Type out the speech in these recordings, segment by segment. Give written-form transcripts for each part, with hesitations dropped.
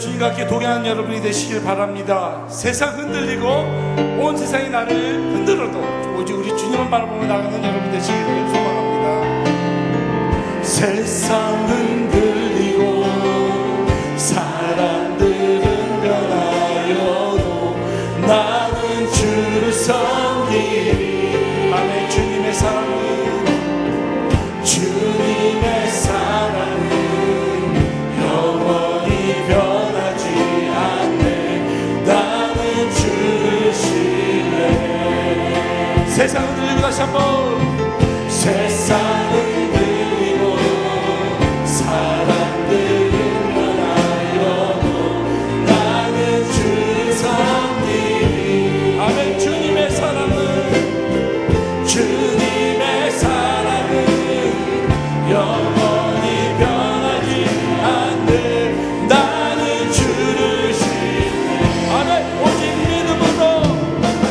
주님과 함께 동행하는 여러분이 되시길 바랍니다. 세상 흔들리고 온 세상이 나를 흔들어도 오직 우리 주님을 바라보며 나가는 여러분 되시기를 소망합니다. 세상 흔들리고 사람들은 변하여도 나는 주를 섬기리. 아멘. 주님의 사랑은 영원히 변하지 않네. 나는 주를 신뢰해. 세상 흔들리고 다시 한번 세상 흔들리고 사람들은 변하여도 나는 주를 섬기리. 아멘. 주님의 사랑은 영원히 변하지 않네. 나는 주를 신뢰. 아멘. 오직 믿음으로 내가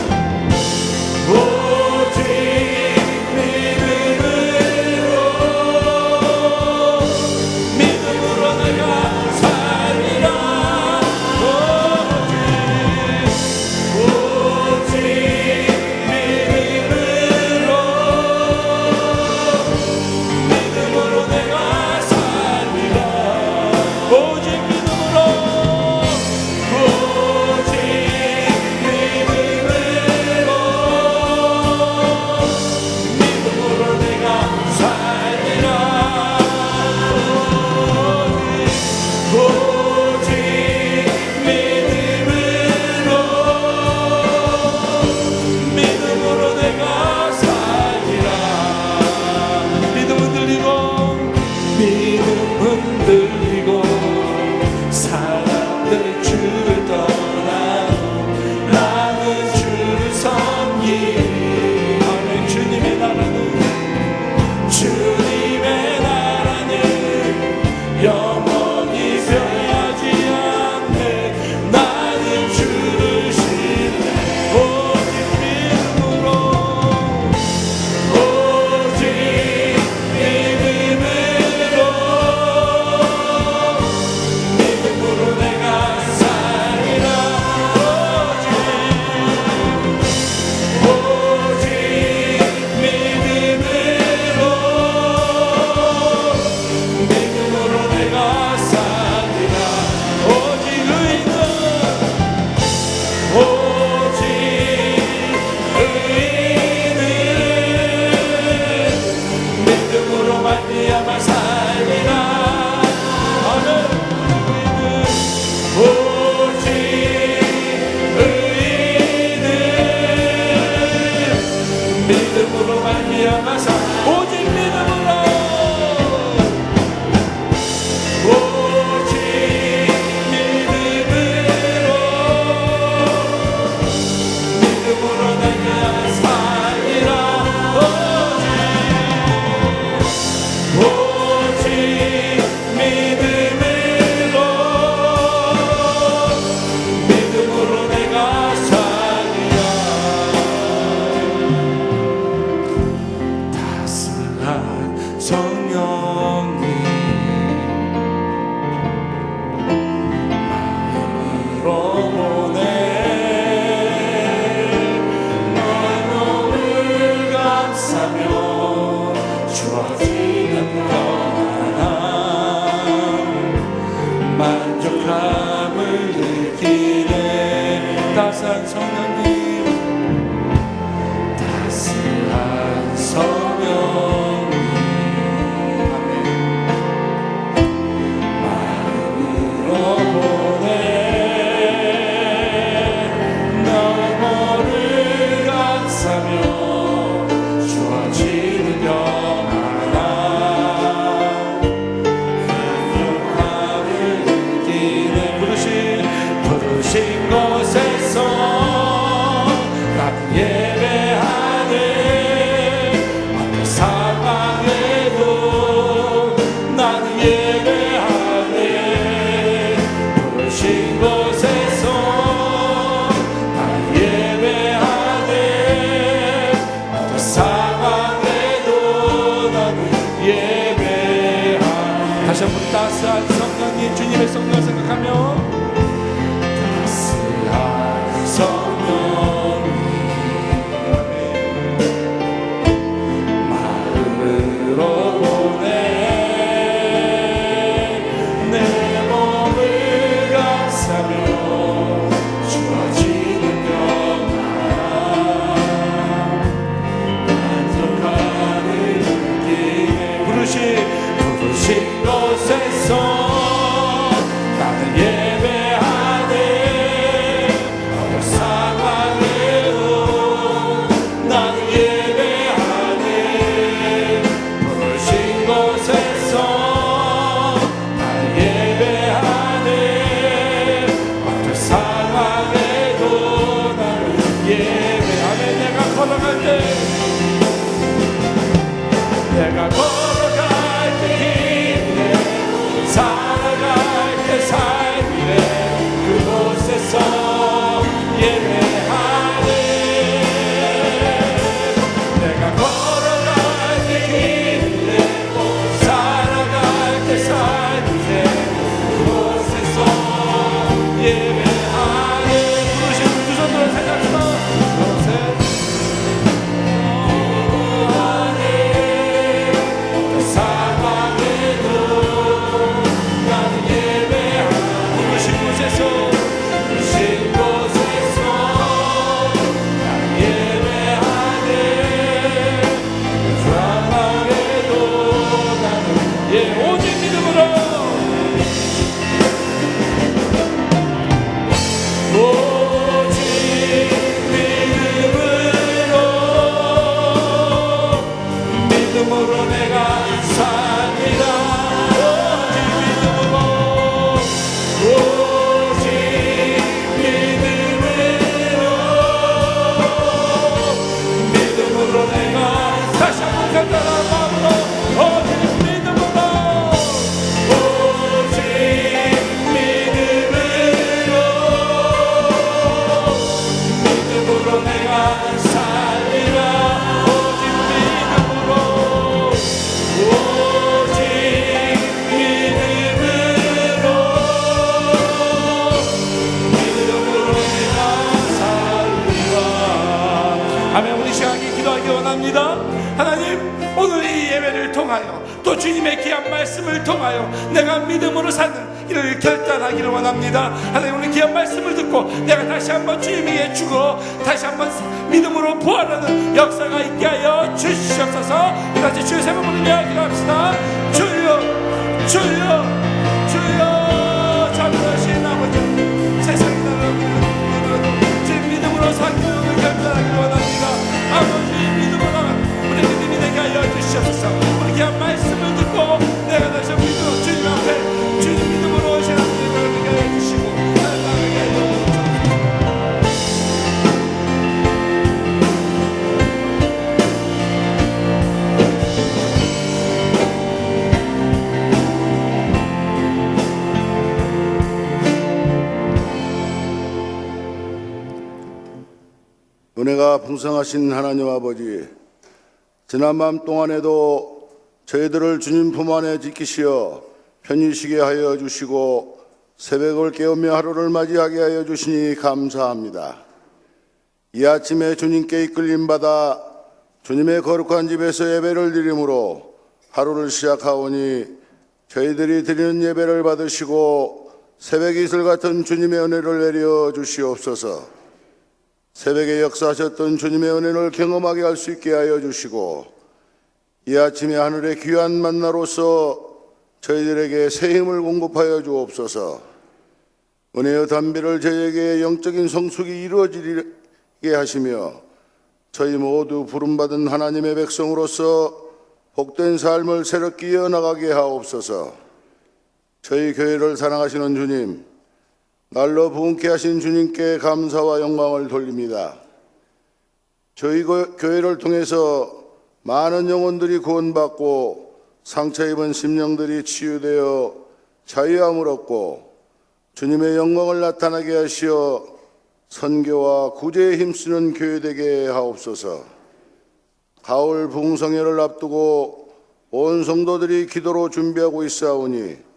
살리라. 오직 믿음으로 내가 살리라. 오직 믿음으로 내가 살리라. 오직 믿음으로 내가 살리라. 믿음 흔들리고 사람들 주를 떠나도 나는 주를 섬기리. 아멘. 주님의 나라는 영원히 변하지 않네. 나는 주를 신뢰. 오직 믿음으로 내가 살리라. 오직 믿음으로 내가 살리라. 오직 의인은 믿음으로 말미암아 살리라. 아멘. 오직 의인은 믿음으로 말미암아 오직 믿음으로 내가 살리라. 오직 믿음으로 내가 살리라. 다스란 성령님 마음으로 보내 너의 몸을 감싸며 주어지는 평안함 만족함을 느끼네. 따스한 성령님 아멘. 마음으로 보내 너의 몸을 감싸며 주어지는 평안함 만족함을 느끼네. 부르신 곳에서 나는 예배하네. 어떤 상황에도 나는 예배하네. 부르신 곳에서 나는 예배하네. 어떤 상황에도 나는 예배하네. 다시 한번 따스한 성령님 주님의 성령을 생각하며 이 시간에 기도하기 원합니다. 하나님, 오늘 이 예배를 통하여 또 주님의 귀한 말씀을 통하여 내가 믿음으로 사는 이를 결단하기를 원합니다. 하나님, 오늘 귀한 말씀을 듣고 내가 다시 한번 주님에게 주고 다시 한번 믿음으로 부활하는 역사가 있게 하여 주시옵소서. 이같이 주의 세번 부르며 기도합시다. 주여 주여 주여. 자비하신 아버지, 세상이 나를 믿어도 제 믿음으로 살기를 결단하기를 원합니다. 아버지, 믿음으로 우리 믿음이 되게 하여 주시옵소서. 우리 귀한 말씀을 듣고 내가 다시 한번 믿음으로 주님 앞에 주님 믿음으로 신앙을 되게 하여 주시고 나아가게 하여 주옵소서. 은혜가 풍성하신 하나님 아버지, 지난 밤 동안에도 저희들을 주님 품 안에 지키시어 편히 쉬게 하여 주시고 새벽을 깨우며 하루를 맞이하게 하여 주시니 감사합니다. 이 아침에 주님께 이끌림 받아 주님의 거룩한 집에서 예배를 드림으로 하루를 시작하오니 저희들이 드리는 예배를 받으시고 새벽 이슬 같은 주님의 은혜를 내려 주시옵소서. 새벽에 역사하셨던 주님의 은혜를 경험하게 할 수 있게 하여 주시고 이 아침에 하늘의 귀한 만나로서 저희들에게 새 힘을 공급하여 주옵소서. 은혜의 담비를 저희에게 영적인 성숙이 이루어지게 하시며 저희 모두 부름받은 하나님의 백성으로서 복된 삶을 새롭게 이어나가게 하옵소서. 저희 교회를 사랑하시는 주님, 날로 부흥케 하신 주님께 감사와 영광을 돌립니다. 저희 교회를 통해서 많은 영혼들이 구원받고 상처 입은 심령들이 치유되어 자유함을 얻고 주님의 영광을 나타나게 하시어 선교와 구제에 힘쓰는 교회 되게 하옵소서. 가을 부흥성회를 앞두고 온 성도들이 기도로 준비하고 있사오니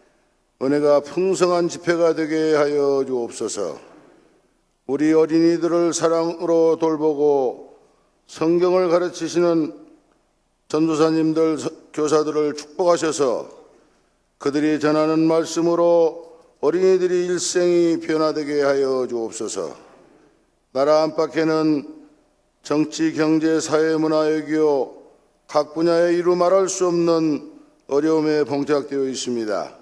은혜가 풍성한 집회가 되게 하여 주옵소서. 우리 어린이들을 사랑으로 돌보고 성경을 가르치시는 전도사님들, 교사들을 축복하셔서 그들이 전하는 말씀으로 어린이들이 일생이 변화되게 하여 주옵소서. 나라 안팎에는 정치, 경제, 사회, 문화, 외교 각 분야에 이루 말할 수 없는 어려움에 봉착되어 있습니다.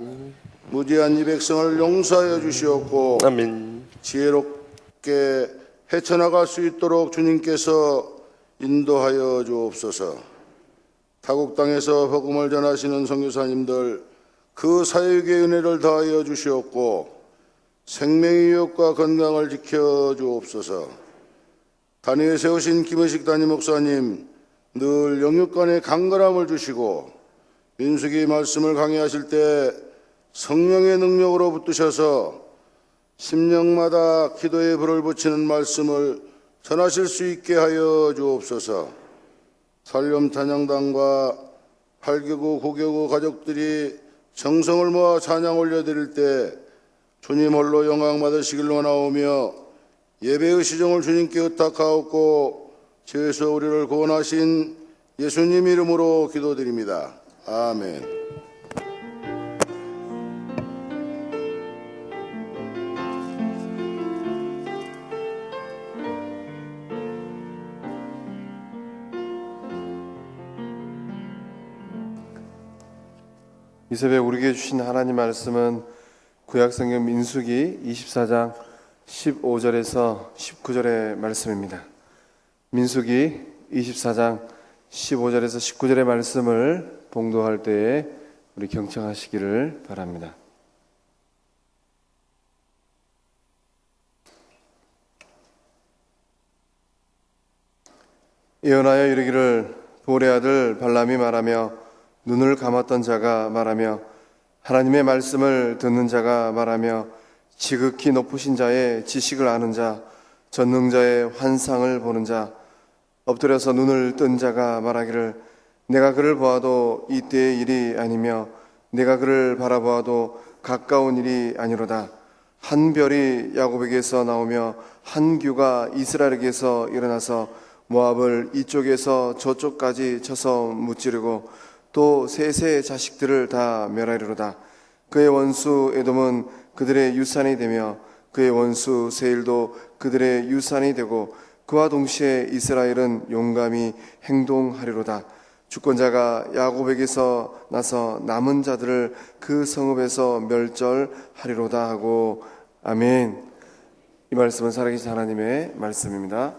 무지한 이 백성을 용서하여 주시옵고 아멘. 지혜롭게 헤쳐나갈 수 있도록 주님께서 인도하여 주옵소서. 타국 땅에서 복음을 전하시는 선교사님들 그 사역의 은혜를 더하여 주시옵고 생명의 유혹과 건강을 지켜 주옵소서. 단위에 세우신 김의식 담임 목사님 늘 영육간에 강건함을 주시고 민수기 말씀을 강의하실 때 성령의 능력으로 붙드셔서 심령마다 기도의 불을 붙이는 말씀을 전하실 수 있게 하여 주옵소서. 살림 찬양단과 8교구 9교구 가족들이 정성을 모아 찬양 올려드릴 때 주님 홀로 영광 받으시길 원하오며 예배의 시정을 주님께 의탁하옵고 죄에서 우리를 구원하신 예수님 이름으로 기도드립니다. 아멘. 이 새벽 우리에게 주신 하나님 말씀은 구약성경 민수기 24장 15절에서 19절의 말씀입니다. 민수기 24장 15절에서 19절의 말씀을 봉독할 때에 우리 경청하시기를 바랍니다. 예언하여 이르기를 볼의 아들 발람이 말하며 눈을 감았던 자가 말하며 하나님의 말씀을 듣는 자가 말하며 지극히 높으신 자의 지식을 아는 자 전능자의 환상을 보는 자 엎드려서 눈을 뜬 자가 말하기를 내가 그를 보아도 이때의 일이 아니며 내가 그를 바라보아도 가까운 일이 아니로다. 한 별이 야곱에게서 나오며 한 규가 이스라엘에게서 일어나서 모압을 이쪽에서 저쪽까지 쳐서 무찌르고 또 셋의 자식들을 다 멸하리로다. 그의 원수 에돔은 그들의 유산이 되며 그의 원수 세일도 그들의 유산이 되고 그와 동시에 이스라엘은 용감히 행동하리로다. 주권자가 야곱에게서 나서 남은 자들을 그 성읍에서 멸절하리로다 하고 아멘. 이 말씀은 살아계신 하나님의 말씀입니다.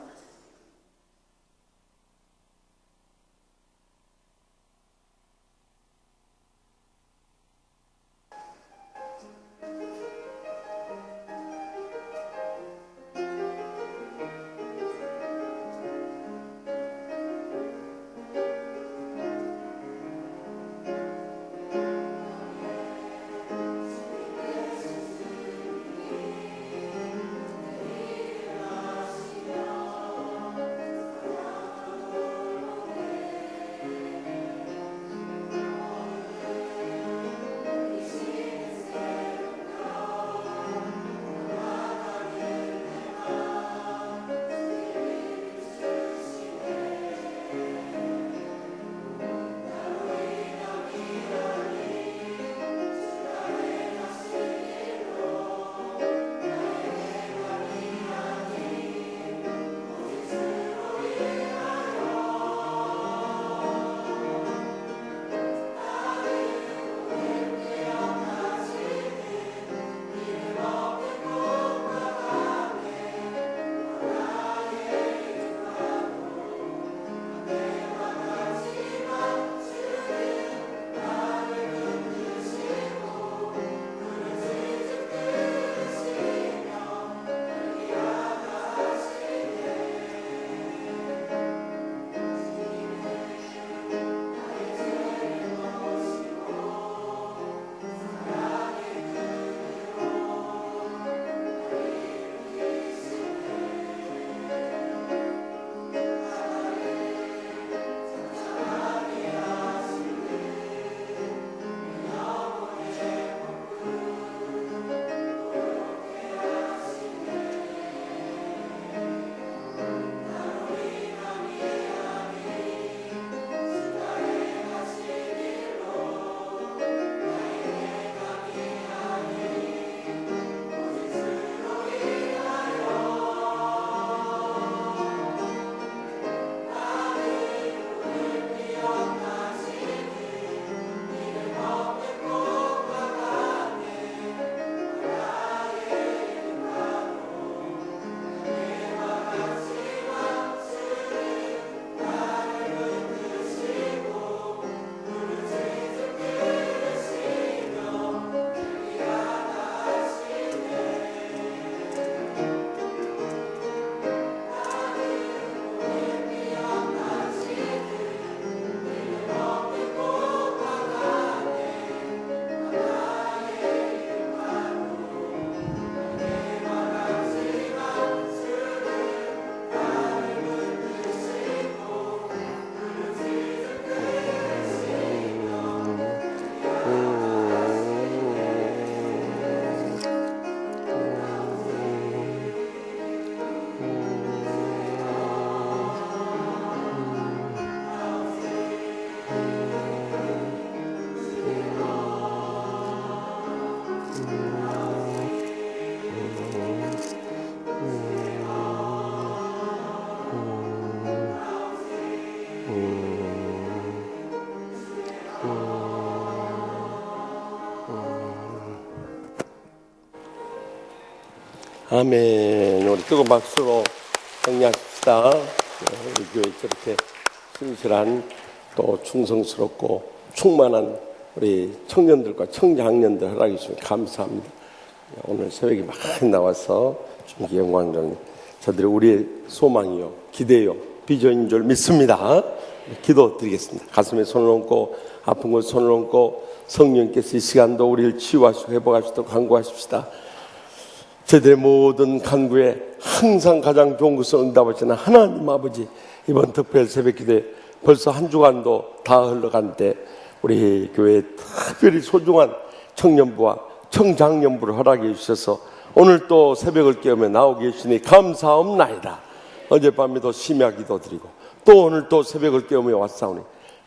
아멘. 우리 뜨거운 박수로 정리합시다. 우리 교회 저렇게 신실한 또 충성스럽고 충만한 우리 청년들과 청장년들 허락해 주시면 감사합니다. 오늘 새벽에 많이 나와서 중기 영광장님, 저들이 우리의 소망이요, 기대요, 비전인 줄 믿습니다. 기도 드리겠습니다. 가슴에 손을 얹고 아픈 곳에 손을 얹고 성령께서 이 시간도 우리를 치유하시고 회복하시도록 간구하십시다. 저들의 모든 간구에 항상 가장 좋은 것을 응답하시는 하나님 아버지, 이번 특별 새벽 기도에 벌써 한 주간도 다 흘러간데 우리 교회에 특별히 소중한 청년부와 청장년부를 허락해 주셔서 오늘 또 새벽을 깨우며 나오게 해주시니 감사옵나이다. 어젯밤에도 심야 기도드리고 또 오늘 또 새벽을 깨우며 왔사오니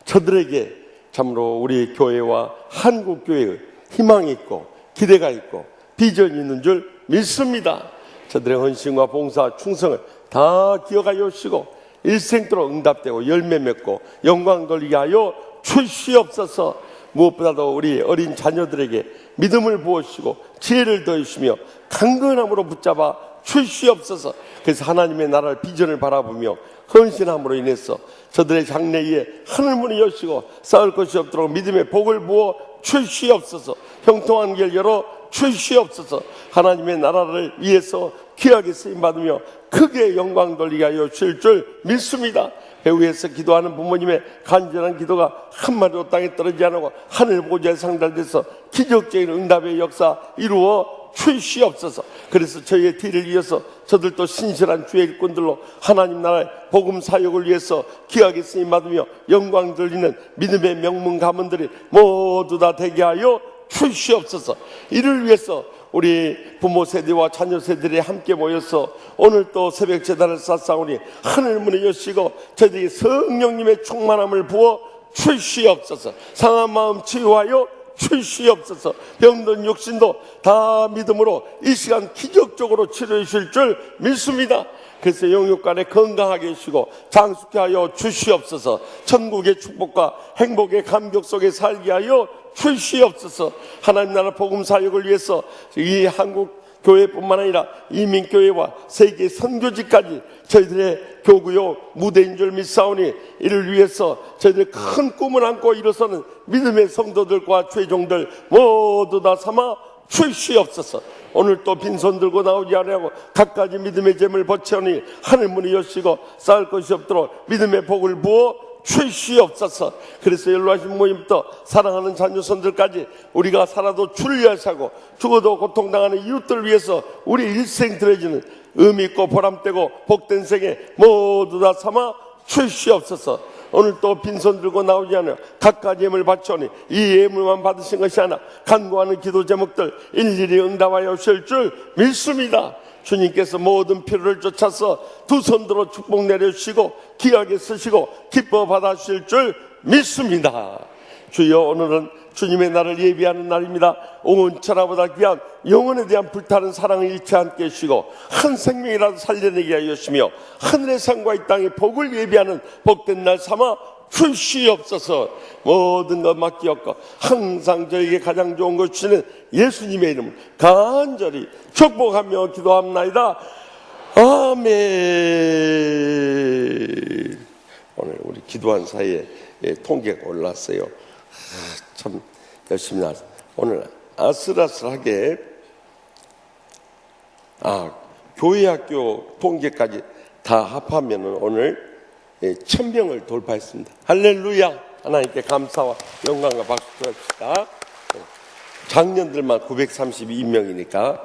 저들에게 참으로 우리 교회와 한국교회의 희망이 있고 기대가 있고 비전이 있는 줄 믿습니다. 저들의 헌신과 봉사, 충성을 다 기억하여 주시고 일생도록 응답되고 열매 맺고 영광 돌리게 하여 주시옵소서. 무엇보다도 우리 어린 자녀들에게 믿음을 부어주시고 지혜를 더해주시며 강건함으로 붙잡아 주시옵소서. 그래서 하나님의 나라를 비전을 바라보며 헌신함으로 인해서 저들의 장래에 하늘문을 여시고 쌓을 것이 없도록 믿음의 복을 부어 주시옵소서. 형통한 길 열어 주시옵소서. 하나님의 나라를 위해서 귀하게 쓰임받으며 크게 영광 돌리게 하여 주실 줄 믿습니다. 배후에서 기도하는 부모님의 간절한 기도가 한마디도 땅에 떨어지지 않고 하늘 보좌에 상달돼서 기적적인 응답의 역사 이루어 주시옵소서. 그래서 저희의 뒤를 이어서 저들도 신실한 주의 일꾼들로 하나님 나라의 복음 사역을 위해서 귀하게 쓰임받으며 영광 돌리는 믿음의 명문 가문들이 모두 다 되게 하여 주시옵소서. 이를 위해서 우리 부모 세대와 자녀 세대들이 함께 모여서 오늘 또 새벽 제단을 쌓사오니 하늘 문을 여시고 저희들이 성령님의 충만함을 부어 주시옵소서. 상한 마음 치유하여 주시옵소서. 병든 육신도 다 믿음으로 이 시간 기적적으로 치료해 주실 줄 믿습니다. 그래서 영육간에 건강하게 해주시고 장수케 하여 주시옵소서. 천국의 축복과 행복의 감격 속에 살게 하여 주시옵소서. 하나님 나라 복음 사역을 위해서 이 한국 교회뿐만 아니라 이민교회와 세계 선교지까지 저희들의 교구요 무대인 줄 믿사오니 이를 위해서 저희들의 큰 꿈을 안고 일어서는 믿음의 성도들과 최종들 모두 다 삼아 주시옵소서. 오늘 또 빈손 들고 나오지 아니하고 갖가지 믿음의 재물 버치오니 하늘 문이 여시고 쌓을 것이 없도록 믿음의 복을 부어 주시옵소서. 그래서 연로하신 모임부터 사랑하는 자녀손들까지 우리가 살아도 출리하사고 죽어도 고통당하는 이웃들을 위해서 우리 일생 들어지는 의미있고 보람되고 복된 생에 모두 다 삼아 주시옵소서. 오늘 또 빈손 들고 나오지 않아요. 각가지 예물 바쳐오니 이 예물만 받으신 것이 아니라 간구하는 기도 제목들 일일이 응답하여 주실 줄 믿습니다. 주님께서 모든 필요를 쫓아서 두 손 들어 축복 내려주시고 귀하게 쓰시고 기뻐 받아주실 줄 믿습니다. 주여, 오늘은 주님의 날을 예비하는 날입니다. 온 천하보다 귀한 영혼에 대한 불타는 사랑을 잃지 않게 해주시고 한 생명이라도 살려내게 하여 주시며 하늘의 상과 이 땅의 복을 예비하는 복된 날 삼아 주시옵소서. 모든 것 맡기었고 항상 저에게 가장 좋은 것 주시는 예수님의 이름을 간절히 축복하며 기도합나이다. 아멘. 오늘 우리 기도한 사이에 통계가 올랐어요. 참 열심히 나왔어. 오늘 아슬아슬하게 교회학교 통계까지 다 합하면 오늘 1000명을 돌파했습니다. 할렐루야. 하나님께 감사와 영광과 박수 드립시다. 작년들만 932명이니까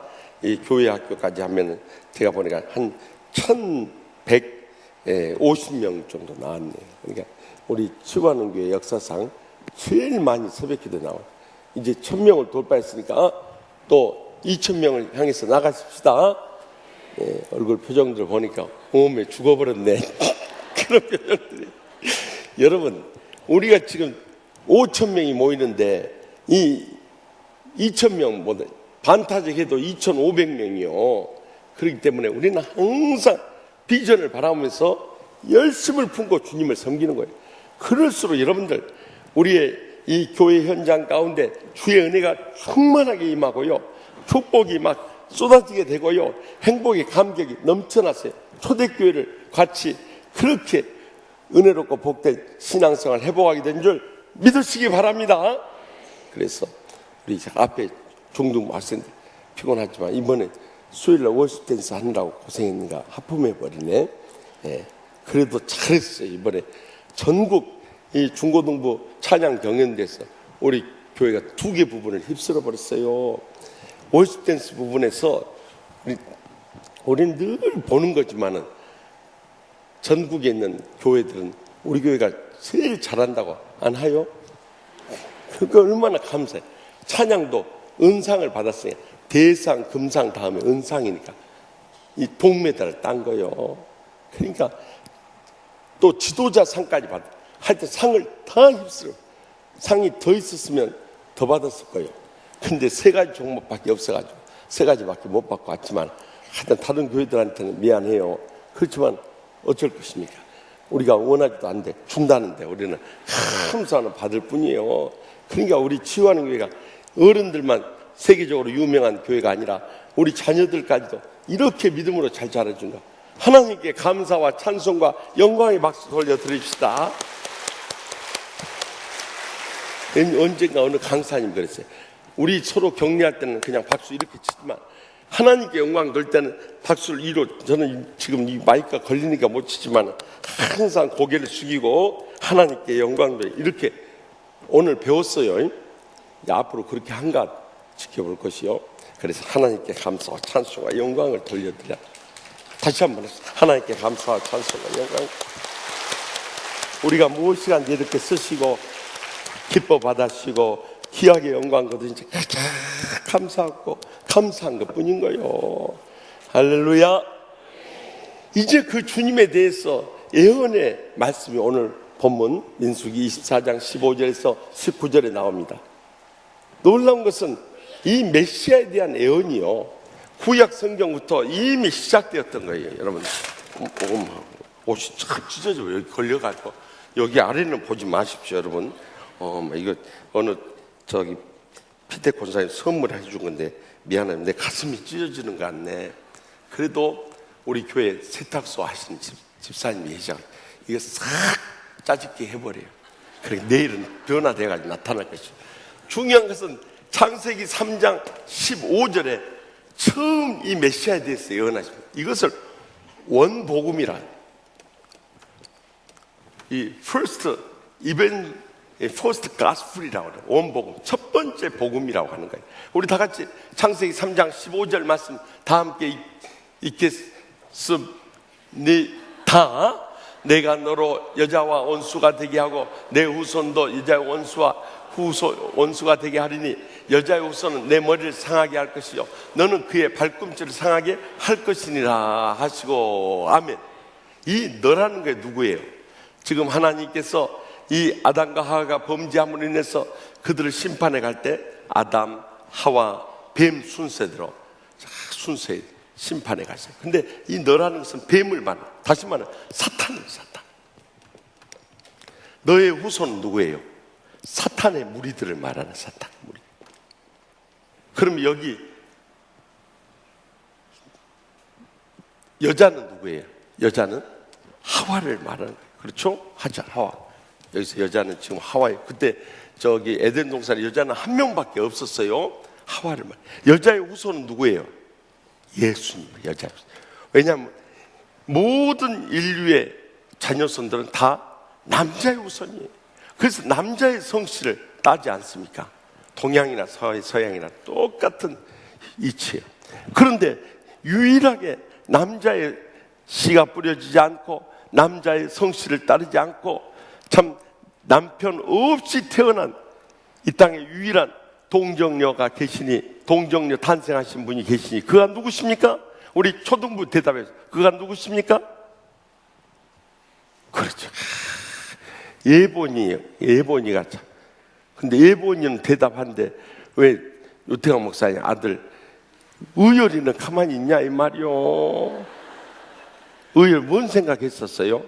이 교회학교까지 하면은 제가 보니까 한 1150명 정도 나왔네요. 그러니까 우리 치유하는 역사상 제일 많이 새벽기도 나와요. 이제 1000명을 돌파했으니까 또 2000명을 향해서 나가십시다. 얼굴 표정들 보니까 몸에 죽어버렸네. 그런 표정들이. 여러분, 우리가 지금 5000명이 모이는데 이 2000명보다 반타작해도 2500명이요. 그렇기 때문에 우리는 항상 비전을 바라보면서 열심을 품고 주님을 섬기는 거예요. 그럴수록 여러분들 우리의 이 교회 현장 가운데 주의 은혜가 충만하게 임하고요, 축복이 막 쏟아지게 되고요, 행복의 감격이 넘쳐났어요. 초대교회를 같이 그렇게 은혜롭고 복된 신앙생활 회복하게 된 줄 믿으시기 바랍니다. 그래서 우리 앞에 중등 학생들 피곤하지만 이번에 수요일날 워십 댄스 하느라고 고생했는가 하품해버리네. 그래도 잘했어요. 이번에 전국 이 중고등부 찬양 경연대에서 우리 교회가 2개 부분을 휩쓸어 버렸어요. 워십 댄스 부분에서 우리는 늘 보는 거지만은 전국에 있는 교회들은 우리 교회가 제일 잘한다고 안 하요? 그거 얼마나 감사해. 찬양도 은상을 받았으니까 대상, 금상 다음에 은상이니까 이 동메달을 딴 거요. 그러니까 또 지도자 상까지 받아. 하여튼 상을 다 휩쓸어. 상이 더 있었으면 더 받았을 거예요. 근데 3가지 종목밖에 없어가지고 3가지밖에 못 받고 왔지만 하여튼 다른 교회들한테는 미안해요. 그렇지만 어쩔 것입니까? 우리가 원하지도 않는데 준다는데 우리는 감사는 받을 뿐이에요. 그러니까 우리 치유하는 교회가 어른들만 세계적으로 유명한 교회가 아니라 우리 자녀들까지도 이렇게 믿음으로 잘 자라준 거, 하나님께 감사와 찬송과 영광의 박수 돌려드립시다. 언젠가 어느 강사님 그랬어요. 우리 서로 격려할 때는 그냥 박수 이렇게 치지만 하나님께 영광 돌 때는 박수를 저는 지금 이 마이크가 걸리니까 못 치지만 항상 고개를 숙이고 하나님께 영광 돌 이렇게 오늘 배웠어요. 앞으로 그렇게 한가 지켜볼 것이요. 그래서 하나님께 감사와 찬송과 영광을 돌려드려. 다시 한번 하나님께 감사와 찬송과 영광. 우리가 무엇이간지 이렇게 쓰시고 기뻐 받으시고 귀하게 영광 거두신지 가장 감사하고 감사한 것뿐인 거예요. 할렐루야. 이제 그 주님에 대해서 예언의 말씀이 오늘 본문 민수기 24장 15절에서 19절에 나옵니다. 놀라운 것은 이 메시아에 대한 예언이요, 구약 성경부터 이미 시작되었던 거예요. 여러분 옷이 참 찢어져 여기 걸려가지고 여기 아래는 보지 마십시오. 여러분 이거 어느 저기 피테 권사님 선물해 준 건데 미안해, 내 가슴이 찢어지는 것 같네. 그래도 우리 교회 세탁소 하시는 집사님이 계셔. 이거 싹 짜집게 해버려요. 그래 내일은 변화돼가지고 나타날 것이죠. 중요한 것은 창세기 3장 15절에 처음 이 메시아에 대해서 예언하십니다. 이것을 원복음이라, 이 first event, first gospel이라고 해요. 원복음, 첫 번째 복음이라고 하는 거예요. 우리 다 같이 창세기 3장 15절 말씀 다 함께 읽겠습니다. 내가 너로 여자와 원수가 되게 하고 내 후손도 여자의 원수가 되게 하리니 여자의 후손은 내 머리를 상하게 할 것이요 너는 그의 발꿈치를 상하게 할 것이니라 하시고. 아멘. 이 너라는 게 누구예요? 지금 하나님께서 이 아담과 하와가 범죄함으로 인해서 그들을 심판해 갈 때 아담, 하와, 뱀 순서대로 순서에 심판해 갔어요. 근데 이 너라는 것은 뱀을 말해. 다시 말해 사탄이에요. 사탄. 너의 후손은 누구예요? 사탄의 무리들을 말하는 사탄 무리. 그럼 여기 여자는 누구예요? 여자는 하와를 말하는 거예요. 그렇죠? 하와. 여기서 여자는 지금 하와예요. 그때 저기 에덴 동산에 여자는 한 명밖에 없었어요. 하와를 말. 여자의 후손은 누구예요? 예수님. 여자의 후손. 왜냐하면 모든 인류의 자녀손들은 다 남자의 후손이에요. 그래서 남자의 성씨를 따지 않습니까? 동양이나 서양이나 똑같은 이치예요. 그런데 유일하게 남자의 씨가 뿌려지지 않고 남자의 성씨를 따르지 않고 참 남편 없이 태어난 이 땅의 유일한 동정녀가 계시니, 동정녀 탄생하신 분이 계시니 그가 누구십니까? 우리 초등부 대답해서 그가 누구십니까? 그렇죠. 예본이가 참. 근데 예본이는 대답한데 왜 유태강 목사님 아들 의열이는 가만히 있냐 이 말이요. 의열 뭔 생각했었어요?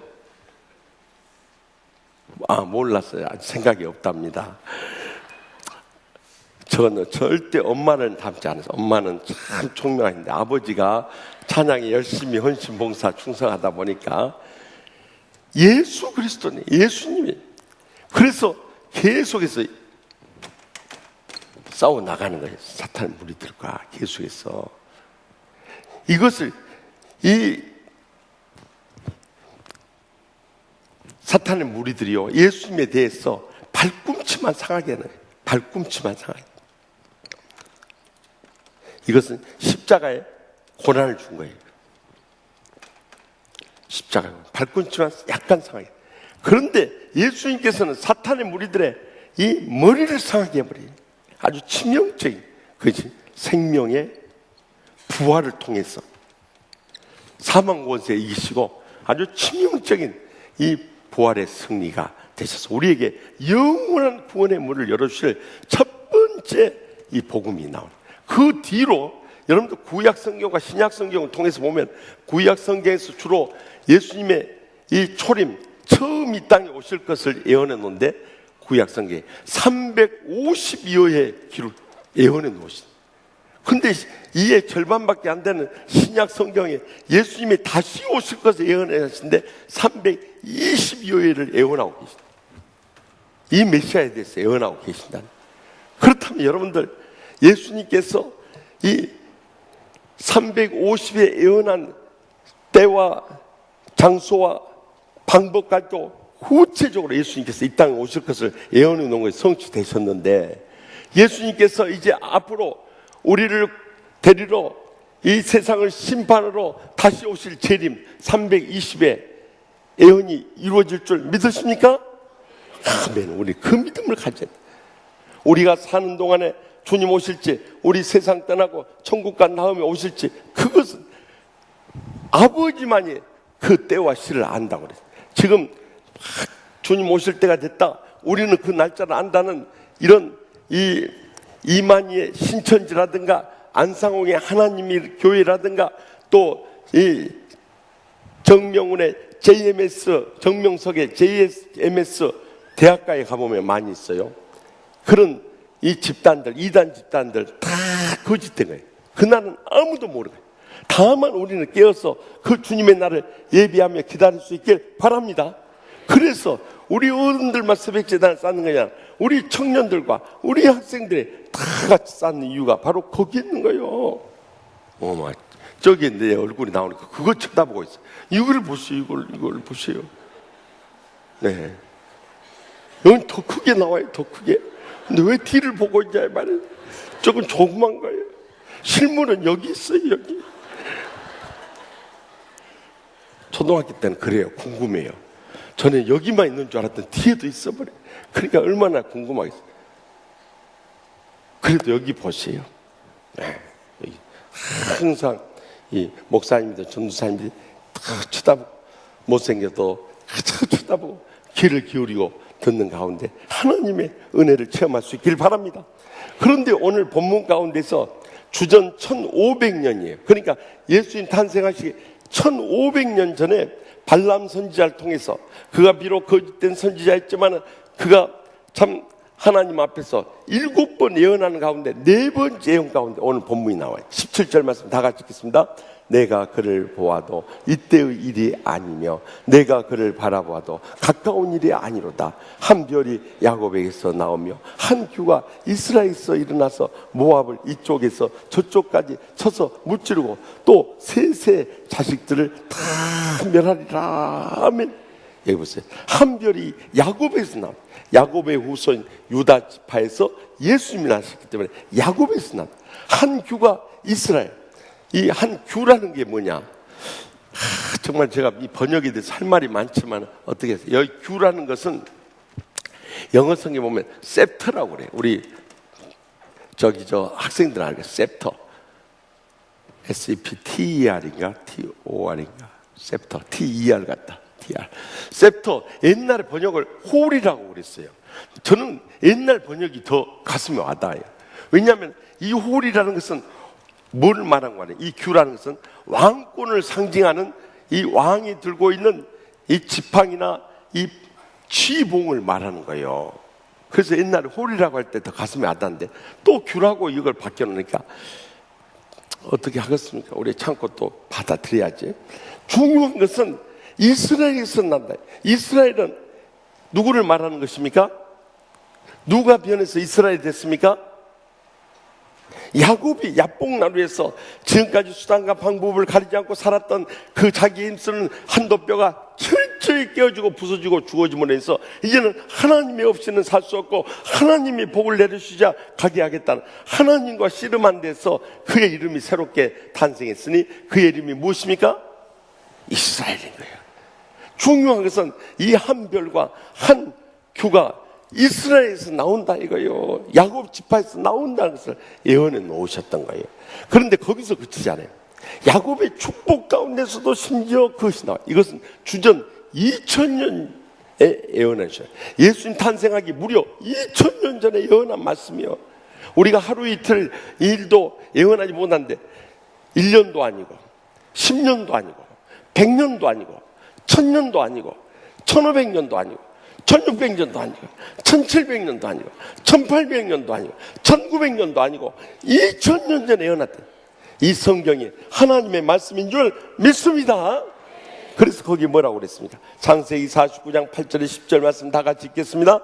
몰랐어요. 아직 생각이 없답니다. 저는 절대 엄마를 닮지 않았어요. 엄마는 참 총명한데 아버지가 찬양에 열심히 헌신 봉사 충성하다 보니까 예수 그리스도는 예수님이. 그래서 계속해서 싸워 나가는 거예요. 사탄 무리들과 계속해서. 이것을 이 사탄의 무리들이요 예수님에 대해서 발꿈치만 상하게 하는 거예요. 발꿈치만 상하게. 이것은 십자가에 고난을 준 거예요. 십자가 발꿈치만 약간 상하게. 그런데 예수님께서는 사탄의 무리들의 이 머리를 상하게 해버려요. 아주 치명적인 그것이 생명의 부활을 통해서 사망 권세에 이기시고 아주 치명적인 이 부활의 승리가 되셔서 우리에게 영원한 구원의 문을 열어주실 첫 번째 이 복음이 나옵니다. 그 뒤로 여러분들 구약 성경과 신약 성경을 통해서 보면 구약 성경에서 주로 예수님의 이 초림 처음 이 땅에 오실 것을 예언해 놓은데 구약 성경에 350여 회 기록 예언해 놓으신. 근데 이에 절반밖에 안 되는 신약 성경에 예수님이 다시 오실 것을 예언해 하신데 320여 회를 예언하고 계십니다. 이 메시아에 대해서 예언하고 계신다. 그렇다면 여러분들 예수님께서 이 350회 예언한 때와 장소와 방법 가지고 구체적으로 예수님께서 이 땅에 오실 것을 예언해 놓은 것이 성취되셨는데 예수님께서 이제 앞으로 우리를 데리러 이 세상을 심판으로 다시 오실 재림 320회 예언이 이루어질 줄 믿으십니까? 아멘. 우리 그 믿음을 가져야 돼. 우리가 사는 동안에 주님 오실지 우리 세상 떠나고 천국 간 다음에 오실지 그것은 아버지만이 그 때와 시를 안다고 그랬어요. 지금 주님 오실 때가 됐다, 우리는 그 날짜를 안다는 이런 이 이만희의 신천지라든가 안상홍의 하나님의 교회라든가 또 이 정명훈의 JMS 정명석의 JMS 대학가에 가보면 많이 있어요. 그런 이 집단들, 이단 집단들 다 거짓된 거예요. 그날은 아무도 모르고 다만 우리는 깨어서 그 주님의 날을 예비하며 기다릴 수 있길 바랍니다. 그래서 우리 어른들만 새벽제단을 쌓는 거냐, 우리 청년들과 우리 학생들이 다 같이 쌓는 이유가 바로 거기 있는 거예요. 어머, 저기 내 얼굴이 나오니까 그거 쳐다보고 있어. 이걸 보세요. 이걸 보세요. 네, 여기 더 크게 나와요. 더 크게. 근데 왜 뒤를 보고 있냐 말이에요. 조금 조그만 거예요. 실물은 여기 있어요. 여기. 초등학교 때는 그래요. 궁금해요. 저는 여기만 있는 줄 알았더니 뒤에도 있어버려요. 그러니까 얼마나 궁금하겠어요. 그래도 여기 보세요. 네, 여기 항상 이 목사님들, 전도사님들이 다 쳐다보고 못생겨도 다 쳐다보고 귀를 기울이고 듣는 가운데 하나님의 은혜를 체험할 수 있길 바랍니다. 그런데 오늘 본문 가운데서 주전 1500년이에요. 그러니까 예수님 탄생하시기 1500년 전에 발람 선지자를 통해서, 그가 비록 거짓된 선지자였지만 그가 참 하나님 앞에서 7번 예언하는 가운데 4번째 예언 가운데 오늘 본문이 나와요. 17절 말씀 다 같이 읽겠습니다. 내가 그를 보아도 이때의 일이 아니며 내가 그를 바라보아도 가까운 일이 아니로다. 한 별이 야곱에게서 나오며 한 규가 이스라엘에서 일어나서 모압을 이쪽에서 저쪽까지 쳐서 무찌르고 또 셋의 자식들을 다 멸하리라. 아멘. 여기 보세요. 한 별이 야곱에서 나옵니다. 야곱의 후손 유다 지파에서 예수님이 나셨기 때문에 야곱에서 나옵니다. 한 규가 이스라엘. 이 한 규라는 게 뭐냐? 정말 제가 이 번역에 대해서 할 말이 많지만 어떻게 해서 여기 규라는 것은 영어 성경에 보면 셉터라고 그래요. 우리 저 학생들 알겠어요. 셉터. SEPTER인가 TOR인가 셉터. TER 같다. TR. 셉터. 옛날에 번역을 홀이라고 그랬어요. 저는 옛날 번역이 더 가슴에 와닿아요. 왜냐하면 이 홀이라는 것은 뭘 말한 거냐? 이 규라는 것은 왕권을 상징하는 이 왕이 들고 있는 이 지팡이나 이 취봉을 말하는 거예요. 그래서 옛날에 홀이라고 할 때 더 가슴에 와닿는데 또 규라고 이걸 바뀌어놓으니까 어떻게 하겠습니까? 우리 참고 또 받아들여야지. 중요한 것은 이스라엘에서 난다. 이스라엘은 누구를 말하는 것입니까? 누가 변해서 이스라엘이 됐습니까? 야곱이 야복나루에서 지금까지 수단과 방법을 가리지 않고 살았던 그 자기의 힘쓰는 한도뼈가 철저히 깨어지고 부서지고 죽어짐으로 해서 이제는 하나님이 없이는 살 수 없고 하나님이 복을 내려주자 가게 하겠다는 하나님과 씨름한 데서 그의 이름이 새롭게 탄생했으니 그의 이름이 무엇입니까? 이스라엘인 거예요. 중요한 것은 이 한 별과 한 규가 이스라엘에서 나온다 이거예요. 야곱 지파에서 나온다는 것을 예언해 놓으셨던 거예요. 그런데 거기서 그치지 않아요. 야곱의 축복 가운데서도 심지어 그것이 나와. 이것은 주전 2000년에 예언하셔요. 예수님 탄생하기 무려 2000년 전에 예언한 말씀이요. 우리가 하루 이틀 일도 예언하지 못한데 1년도 아니고 10년도 아니고 100년도 아니고 1000년도 아니고 1500년도 아니고 1600년도 아니고 1700년도 아니고 1800년도 아니고 1900년도 아니고 2000년 전에 예언했다. 이 성경이 하나님의 말씀인 줄 믿습니다. 그래서 거기 뭐라고 그랬습니까? 창세기 49장 8절에 10절 말씀 다 같이 읽겠습니다.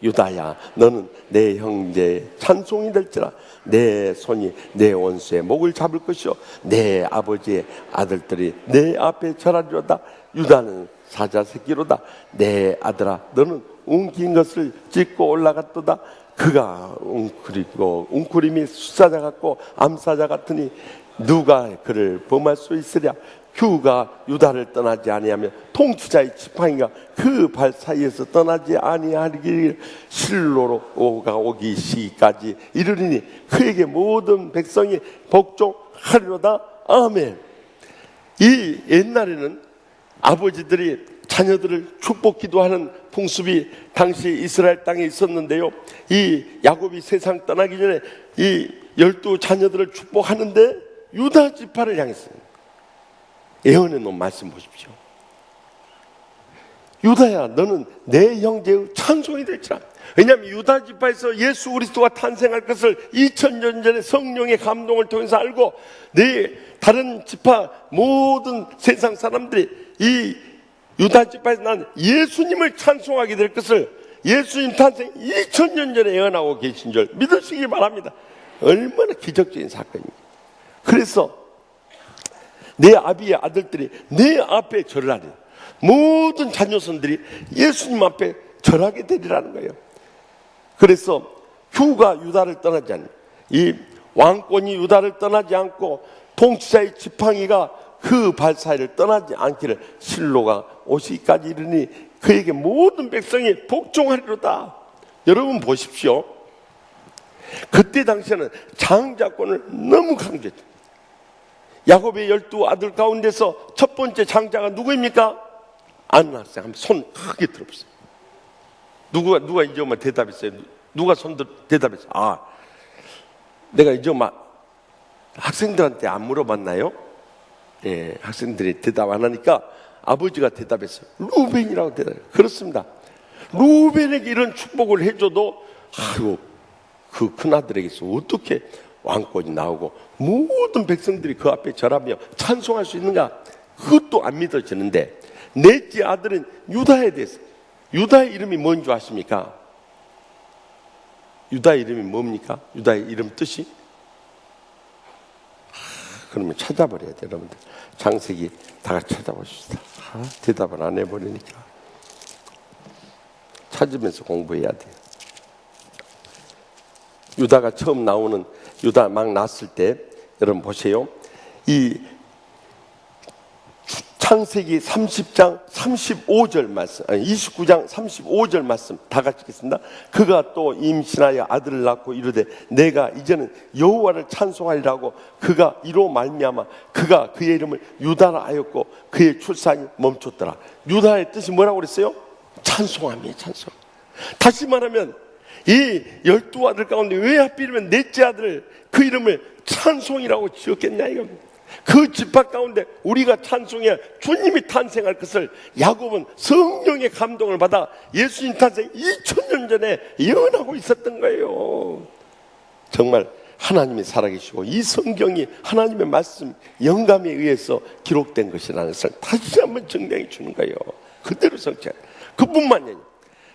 유다야, 너는 내 형제의 찬송이 될지라. 내 손이 내 원수의 목을 잡을 것이요 내 아버지의 아들들이 내 앞에 절하리로다. 유다는 사자 새끼로다. 내 아들아, 너는 웅긴 것을 찢고 올라갔도다. 그가 웅크리고 웅크림이 숫사자 같고 암사자 같으니 누가 그를 범할 수 있으랴. 규가 유다를 떠나지 아니하며 통치자의 지팡이가 그 발 사이에서 떠나지 아니하리길. 실로가 오기 시기까지 이르리니 그에게 모든 백성이 복종하리로다. 아멘. 이 옛날에는 아버지들이 자녀들을 축복 기도하는 풍습이 당시 이스라엘 땅에 있었는데요. 이 야곱이 세상 떠나기 전에 이 12 자녀들을 축복하는데 유다 지파를 향했습니다. 예언해 놓은 말씀 보십시오. 유다야, 너는 내 형제의 찬송이 될지라. 왜냐하면 유다 지파에서 예수 그리스도가 탄생할 것을 2000년 전에 성령의 감동을 통해서 알고 내 다른 지파 모든 세상 사람들이 이 유다 지파에서 난 예수님을 찬송하게 될 것을 예수님 탄생 2000년 전에 예언하고 계신 줄 믿으시기 바랍니다. 얼마나 기적적인 사건입니다. 그래서 내 아비의 아들들이 내 앞에 절을 하리. 모든 자녀손들이 예수님 앞에 절하게 되리라는 거예요. 그래서 규가 유다를 떠나지 않는, 이 왕권이 유다를 떠나지 않고 통치자의 지팡이가 그 발 사이를 떠나지 않기를 실로가 오시기까지 이르니 그에게 모든 백성이 복종하리로다. 여러분 보십시오. 그때 당시에는 장자권을 너무 강조했죠. 야곱의 12 아들 가운데서 첫 번째 장자가 누구입니까? 아는 학생. 한번 손 크게 들어보세요. 누가 이제 엄마 대답했어요? 누가 손 대답했어요? 아, 내가 이제 엄마 학생들한테 안 물어봤나요? 예, 학생들이 대답 안 하니까 아버지가 대답했어요. 루벤이라고 대답해요. 그렇습니다. 루벤에게 이런 축복을 해줘도 아이고 그 큰아들에게서 어떻게 왕권이 나오고 모든 백성들이 그 앞에 절하며 찬송할 수 있는가? 그것도 안 믿어지는데 넷째 아들은 유다에 대해서, 유다의 이름이 뭔지 아십니까? 유다의 이름이 뭡니까? 유다의 이름 뜻이? 그러면 찾아버려야 돼요, 여러분들. 창세기 다 같이 찾아보십시다. 대답을 안 해버리니까 찾으면서 공부해야 돼요. 유다가 처음 나오는, 유다 막 났을 때 여러분 보세요. 이 창세기 30장 35절 말씀, 아니 29장 35절 말씀 다 같이 읽겠습니다. 그가 또 임신하여 아들을 낳고 이르되 내가 이제는 여호와를 찬송하리라고 그가 이로 말미암아 그가 그의 이름을 유다라 하였고 그의 출산이 멈췄더라. 유다의 뜻이 뭐라고 그랬어요? 찬송함이에요, 찬송. 다시 말하면 이 12 아들 가운데 왜 하필이면 넷째 아들 그 이름을 찬송이라고 지었겠냐 이겁니다. 그 지파 가운데 우리가 찬송해 주님이 탄생할 것을 야곱은 성령의 감동을 받아 예수님 탄생 2000년 전에 예언하고 있었던 거예요. 정말 하나님이 살아계시고 이 성경이 하나님의 말씀 영감에 의해서 기록된 것이라는 것을 다시 한번 증명해 주는 거예요. 그대로 성취한. 그뿐만이 아니에요.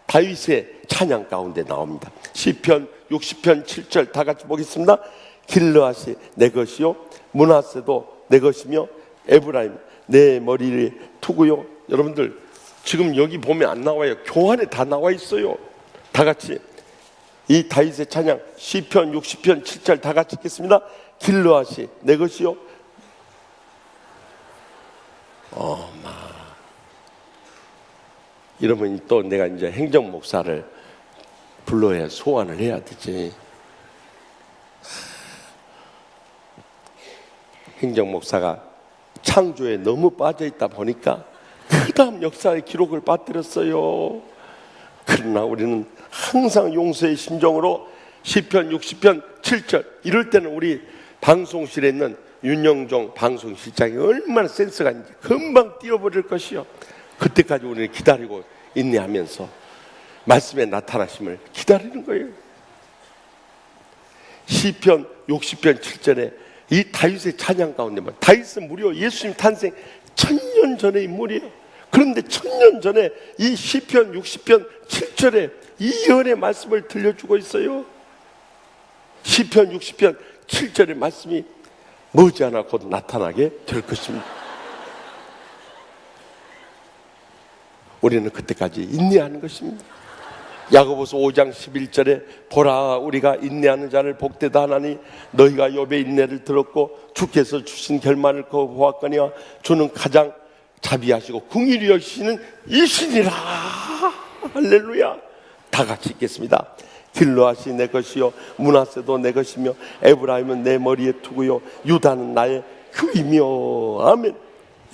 다윗의 찬양 가운데 나옵니다. 시편 60편 7절 다 같이 보겠습니다. 길르앗이 내 것이요 므낫세도 내 것이며 에브라임 내 머리를 투구요. 여러분들 지금 여기 보면 안 나와요. 교환에 다 나와 있어요. 다 같이 이 다윗의 찬양 시편 60편 7절 다 같이 읽겠습니다. 길르앗이 내 것이요. 이러면 또 내가 이제 행정 목사를 불러야 소환을 해야 되지. 행정목사가 창조에 너무 빠져있다 보니까 그 다음 역사의 기록을 빠뜨렸어요. 그러나 우리는 항상 용서의 심정으로 시편 60편 7절 이럴 때는 우리 방송실에 있는 윤영종 방송실장이 얼마나 센스가 있는지 금방 띄워버릴 것이요. 그때까지 우리는 기다리고 인내하면서 말씀의 나타나심을 기다리는 거예요. 시편 60편 7절에 이 다윗의 찬양 가운데 다윗은 무려 예수님 탄생 1000년 전의 인물이에요. 그런데 1000년 전에 이 시편 60편 7절에 이 예언의 말씀을 들려주고 있어요. 시편 60편 7절의 말씀이 머지않아 곧 나타나게 될 것입니다. 우리는 그때까지 인내하는 것입니다. 야고보서 5장 11절에 보라 우리가 인내하는 자를 복되다 하나니 너희가 욥의 인내를 들었고 주께서 주신 결말을 보았거니와 주는 가장 자비하시고 긍휼히 여기시는 이신이라. 할렐루야. 다 같이 읽겠습니다. 길르앗이 내 것이요 므낫세도 내 것이며 에브라임은 내 머리에 투구요 유다는 나의 규이며. 아멘.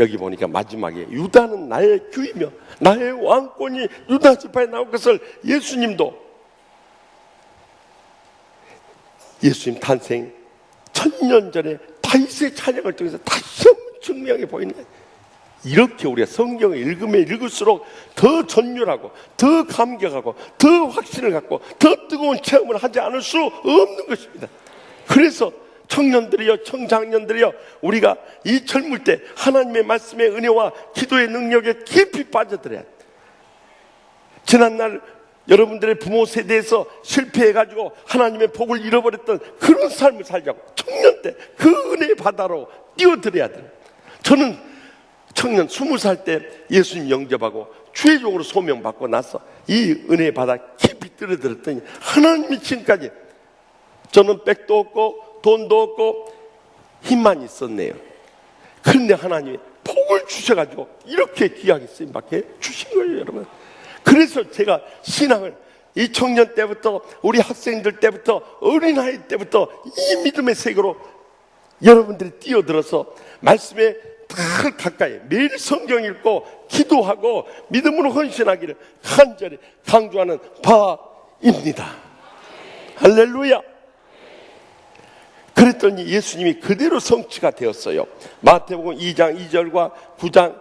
여기 보니까 마지막에 유다는 나의 규이며 나의 왕권이 유다 지파에 나올 것을 예수님도 예수님 탄생 1000년 전에 다윗의 찬양을 통해서 다시 한번 증명해 보이는 거예요. 이렇게 우리가 성경을 읽으면 읽을수록 더 전율하고 더 감격하고 더 확신을 갖고 더 뜨거운 체험을 하지 않을 수 없는 것입니다. 그래서 청년들이여 청장년들이여 우리가 이 젊을 때 하나님의 말씀의 은혜와 기도의 능력에 깊이 빠져들어야 합니다. 지난날 여러분들의 부모 세대에서 실패해가지고 하나님의 복을 잃어버렸던 그런 삶을 살자고 청년 때 그 은혜의 바다로 뛰어들어야 돼요. 저는 청년 20살 때 예수님 영접하고 주의 종으로 소명받고 나서 이 은혜의 바다 깊이 뛰어들었더니 하나님이 지금까지 저는 백도 없고 돈도 없고 힘만 있었네요. 그런데 하나님이 복을 주셔가지고 이렇게 귀하게 쓰임받게 주신 거예요, 여러분. 그래서 제가 신앙을 이 청년 때부터 우리 학생들 때부터 어린아이 때부터 이 믿음의 세계로 여러분들이 뛰어들어서 말씀에 다 가까이 매일 성경 읽고 기도하고 믿음으로 헌신하기를 간절히 강조하는 바입니다. 할렐루야. 그랬더니 예수님이 그대로 성취가 되었어요. 마태복음 2장 2절과 9장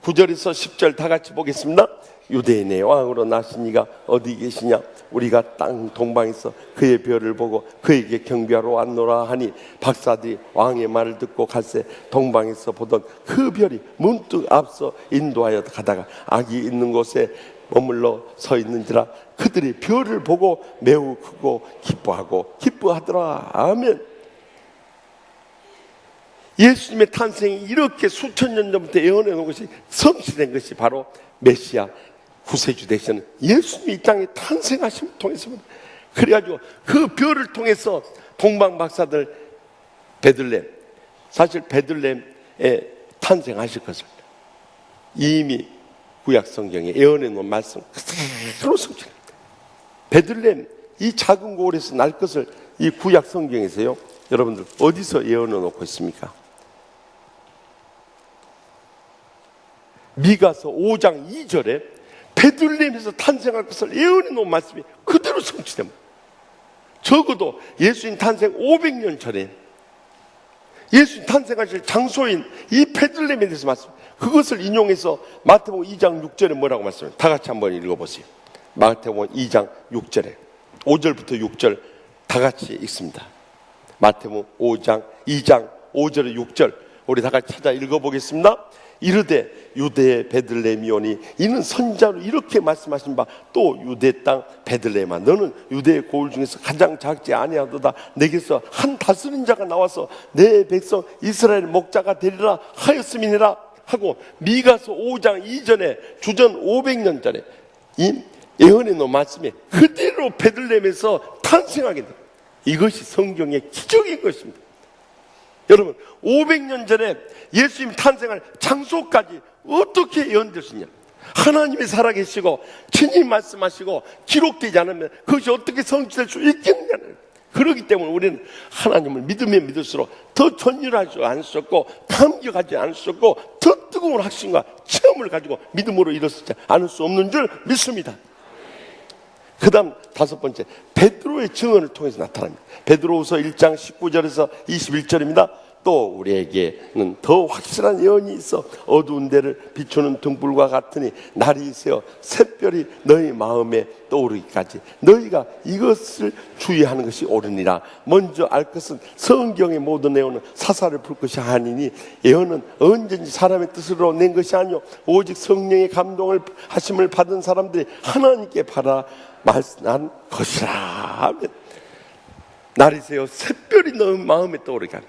9절에서 10절 다 같이 보겠습니다. 유대인의 왕으로 나신 이가 어디 계시냐? 우리가 땅 동방에서 그의 별을 보고 그에게 경배하러 왔노라 하니 박사들이 왕의 말을 듣고 갈새 동방에서 보던 그 별이 문득 앞서 인도하여 가다가 아기 있는 곳에 머물러 서 있는지라 그들이 별을 보고 매우 크고 기뻐하더라. 아멘. 예수님의 탄생이 이렇게 수천 년 전부터 예언해 놓은 것이 성취된 것이 바로 메시아 구세주 되시는 예수님이 이 땅에 탄생하심을 통해서입니다. 그래가지고 그 별을 통해서 동방 박사들 베들레헴, 사실 베들레헴에 탄생하실 것을 이미 구약 성경에 예언해 놓은 말씀 그대로 성취합니다. 베들레헴 이 작은 고을에서 날 것을 이 구약 성경에서요, 여러분들 어디서 예언해 놓고 있습니까? 미가서 5장 2절에 베들레헴에서 탄생할 것을 예언해 놓은 말씀이 그대로 성취됩니다. 적어도 예수님 탄생 500년 전에 예수님 탄생하실 장소인 이 베들레헴에 대해서 말씀, 그것을 인용해서 마태복음 2장 6절에 뭐라고 말씀해요? 다 같이 한번 읽어보세요. 마태복음 2장 6절에 5절부터 6절 다 같이 읽습니다. 마태복음 5장 2장 5절에 6절 우리 다 같이 찾아 읽어보겠습니다. 이르되 유대의 베들레헴이오니 이는 선지자로 이렇게 말씀하신 바 또 유대 땅 베들레헴아 너는 유대의 고을 중에서 가장 작지 아니하도다. 내게서 한 다스린 자가 나와서 내 백성 이스라엘 목자가 되리라 하였음이니라 하고 미가서 5장 이전에 주전 500년 전에 이 예언해 놓은 말씀이 그대로 베들레헴에서 탄생하게 됩니다. 이것이 성경의 기적인 것입니다. 여러분 500년 전에 예수님 탄생할 장소까지 어떻게 예언될 수 있냐? 하나님이 살아계시고 친히 말씀하시고 기록되지 않으면 그것이 어떻게 성취될 수 있겠느냐는 그렇기 때문에 우리는 하나님을 믿으면 믿을수록 더 전율하지 않을 수 없고 감격하지 않을 수 없고 더 뜨거운 확신과 체험을 가지고 믿음으로 일어서지 않을 수 없는 줄 믿습니다. 그 다음 5번째, 베드로의 증언을 통해서 나타납니다. 베드로후서 1장 19절에서 21절입니다. 또 우리에게는 더 확실한 예언이 있어 어두운 데를 비추는 등불과 같으니 날이 새어 샛별이 너희 마음에 떠오르기까지 너희가 이것을 주의하는 것이 옳으니라. 먼저 알 것은 성경의 모든 내용은 사사를 풀 것이 아니니 예언은 언제든지 사람의 뜻으로 낸 것이 아니요 오직 성령의 감동을 하심을 받은 사람들이 하나님께 바라 말씀한 것이라. 날이 새어 샛별이 너희 마음에 떠오르게 하니,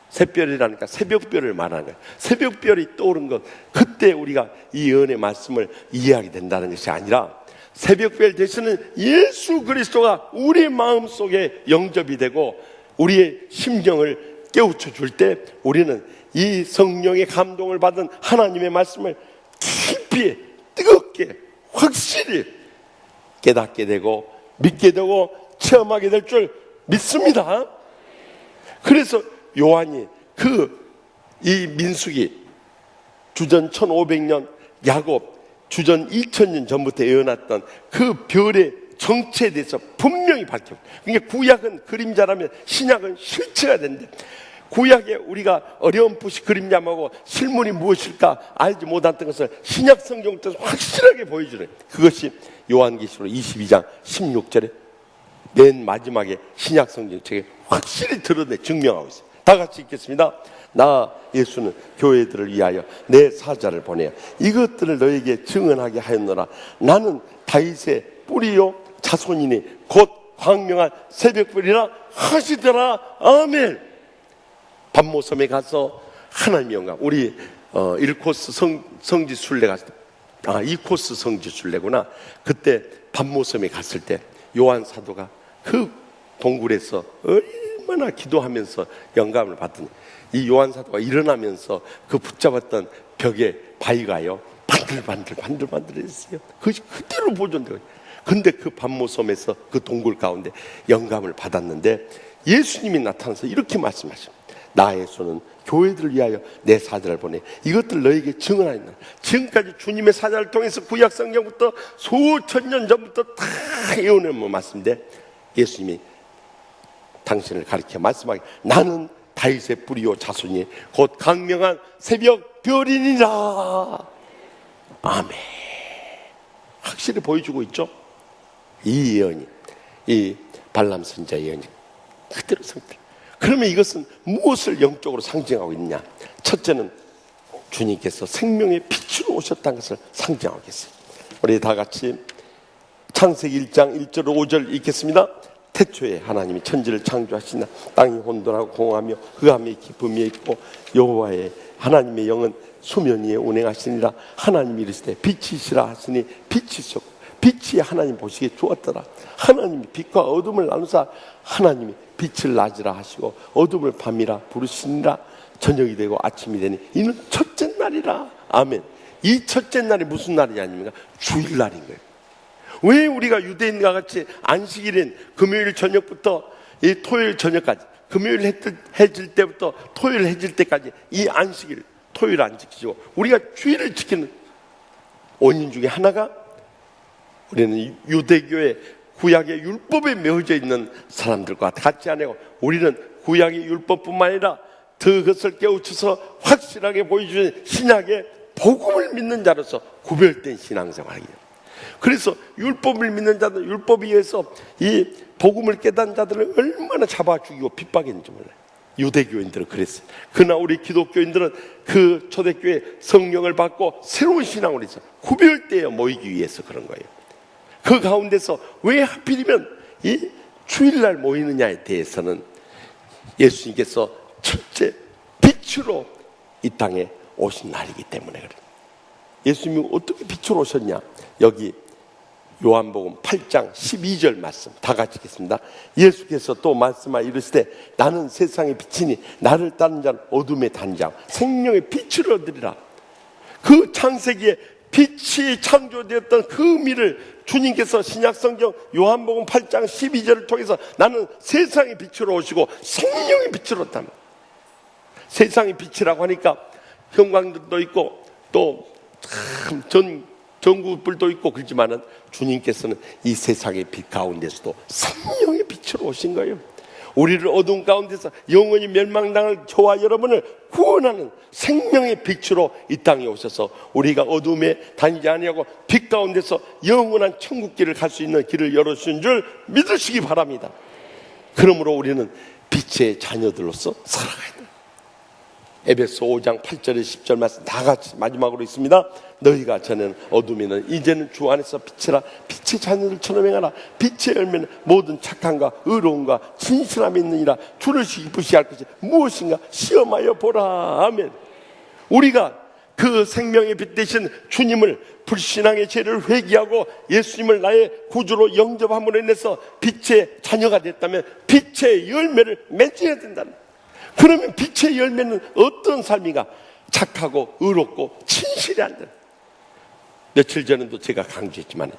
샛별이라니까 새벽별을 말하는 거예요. 새벽별이 떠오른 것, 그때 우리가 이 예언의 말씀을 이해하게 된다는 것이 아니라 새벽별 대신은 예수 그리스도가 우리 마음속에 영접이 되고 우리의 심령을 깨우쳐 줄 때 우리는 이 성령의 감동을 받은 하나님의 말씀을 깊이 뜨겁게 확실히 깨닫게 되고 믿게 되고 체험하게 될 줄 믿습니다. 그래서 요한이 이 민수기 주전 1500년 야곱 주전 2000년 전부터 예언했던 그 별의 정체에 대해서 분명히 밝혔고, 그러니까 구약은 그림자라면 신약은 실체가 된대. 구약에 우리가 어렴풋이 그림자하고 실물이 무엇일까 알지 못했던 것을 신약 성경부터 확실하게 보여주는, 그것이 요한계시록 22장 16절에 맨 마지막에 신약 성경책에 확실히 드러내 증명하고 있어요. 다 같이 읽겠습니다. 나 예수는 교회들을 위하여 내 사자를 보내어 이것들을 너에게 증언하게 하였노라. 나는 다윗의 뿌리요 자손이니 곧 광명한 새벽별이라 하시더라. 아멘. 밤모섬에 가서 하나님의 영광, 우리 1코스 성지 순례 갔을 때, 2코스 성지 순례구나. 그때 밤모섬에 갔을 때 요한 사도가 그 동굴에서 얼마나 기도하면서 영감을 받더니 이 요한 사도가 일어나면서 그 붙잡았던 벽에 바위가요 반들반들했어요. 그것이 그대로 보존되고. 근데 그 밤모섬에서 그 동굴 가운데 영감을 받았는데 예수님이 나타나서 이렇게 말씀하십니다. 나 예수는 교회들을 위하여 내 사자를 보내 이것들 너에게 증언하였노라. 지금까지 주님의 사자를 통해서 구약 성경부터 수천 년 전부터 다 예언해 온 말씀인데 예수님이 당신을 가리켜 말씀하기, 나는 다윗의 뿌리요 자손이 곧 강명한 새벽 별이니라. 아멘. 확실히 보여주고 있죠. 이 예언이, 이 발람 선자 예언이 그대로 성취. 그러면 이것은 무엇을 영적으로 상징하고 있냐? 첫째는 주님께서 생명의 빛으로 오셨다는 것을 상징하고 있어요. 우리 다 같이 창세기 1장 1절 5절 읽겠습니다. 태초에 하나님이 천지를 창조하시나 땅이 혼돈하고 공허하며 흑암의 깊음이 있고 여호와의 하나님의 영은 수면 위에 운행하시니라. 하나님이 이르시되 빛이시라 하시니 빛이 있었고 빛이 하나님 보시기에 좋았더라. 하나님이 빛과 어둠을 나누사 하나님이 빛을 낮이라 하시고 어둠을 밤이라 부르시니라. 저녁이 되고 아침이 되니 이는 첫째 날이라. 아멘. 이 첫째 날이 무슨 날이 아닙니까? 주일날인 거예요. 왜 우리가 유대인과 같이 안식일인 금요일 저녁부터 이 토요일 저녁까지, 금요일 해질 때부터 토요일 해질 때까지 이 안식일, 토요일 안 지키고 우리가 주일을 지키는 원인 중에 하나가, 우리는 유대교의 구약의 율법에 매어져 있는 사람들과 같이 안 하고 우리는 구약의 율법뿐만 아니라 그것을 깨우쳐서 확실하게 보여주는 신약의 복음을 믿는 자로서 구별된 신앙생활이에요. 그래서 율법을 믿는 자들, 율법에 의해서 이 복음을 깨닫는 자들을 얼마나 잡아 죽이고 핍박했는지 몰라요. 유대교인들은 그랬어요. 그러나 우리 기독교인들은 그 초대교회 성령을 받고 새로운 신앙을 해서 구별되어 모이기 위해서 그런 거예요. 그 가운데서 왜 하필이면 이 주일날 모이느냐에 대해서는 예수님께서 첫째 빛으로 이 땅에 오신 날이기 때문에 그래요. 예수님이 어떻게 빛으로 오셨냐? 여기 요한복음 8장 12절 말씀 다 같이 읽겠습니다. 예수께서 또 말씀하여 이르시되 나는 세상의 빛이니 나를 따르는 자는 어둠에 다니지 않고 생명의 빛을 얻으리라. 그 창세기에 빛이 창조되었던 그 의미를 주님께서 신약성경 요한복음 8장 12절을 통해서 나는 세상의 빛으로 오시고 생명의 빛으로 왔다. 세상의 빛이라고 하니까 형광등도 있고 또 전구불도 있고 그렇지만은 주님께서는 이 세상의 빛 가운데서도 생명의 빛으로 오신 거예요. 우리를 어두운 가운데서 영원히 멸망당할 저와 여러분을 구원하는 생명의 빛으로 이 땅에 오셔서 우리가 어둠에 다니지 아니하고 빛 가운데서 영원한 천국길을 갈 수 있는 길을 열어주신 줄 믿으시기 바랍니다. 그러므로 우리는 빛의 자녀들로서 살아가야 돼요. 에베소 5장 8절에 10절 말씀 다 같이 마지막으로 있습니다. 너희가 전에는 어둠에는 이제는 주 안에서 빛이라. 빛의 자녀들처럼 행하라. 빛의 열매는 모든 착함과 의로움과 진실함이 있느니라. 주를 기쁘시게 할 것이 무엇인가 시험하여 보라. 아멘. 우리가 그 생명의 빛 되신 주님을 불신앙의 죄를 회개하고 예수님을 나의 구주로 영접함으로 인해서 빛의 자녀가 됐다면 빛의 열매를 맺어야 된다는. 그러면 빛의 열매는 어떤 삶인가? 착하고 의롭고 진실이 안 돼. 며칠 전에도 제가 강조했지만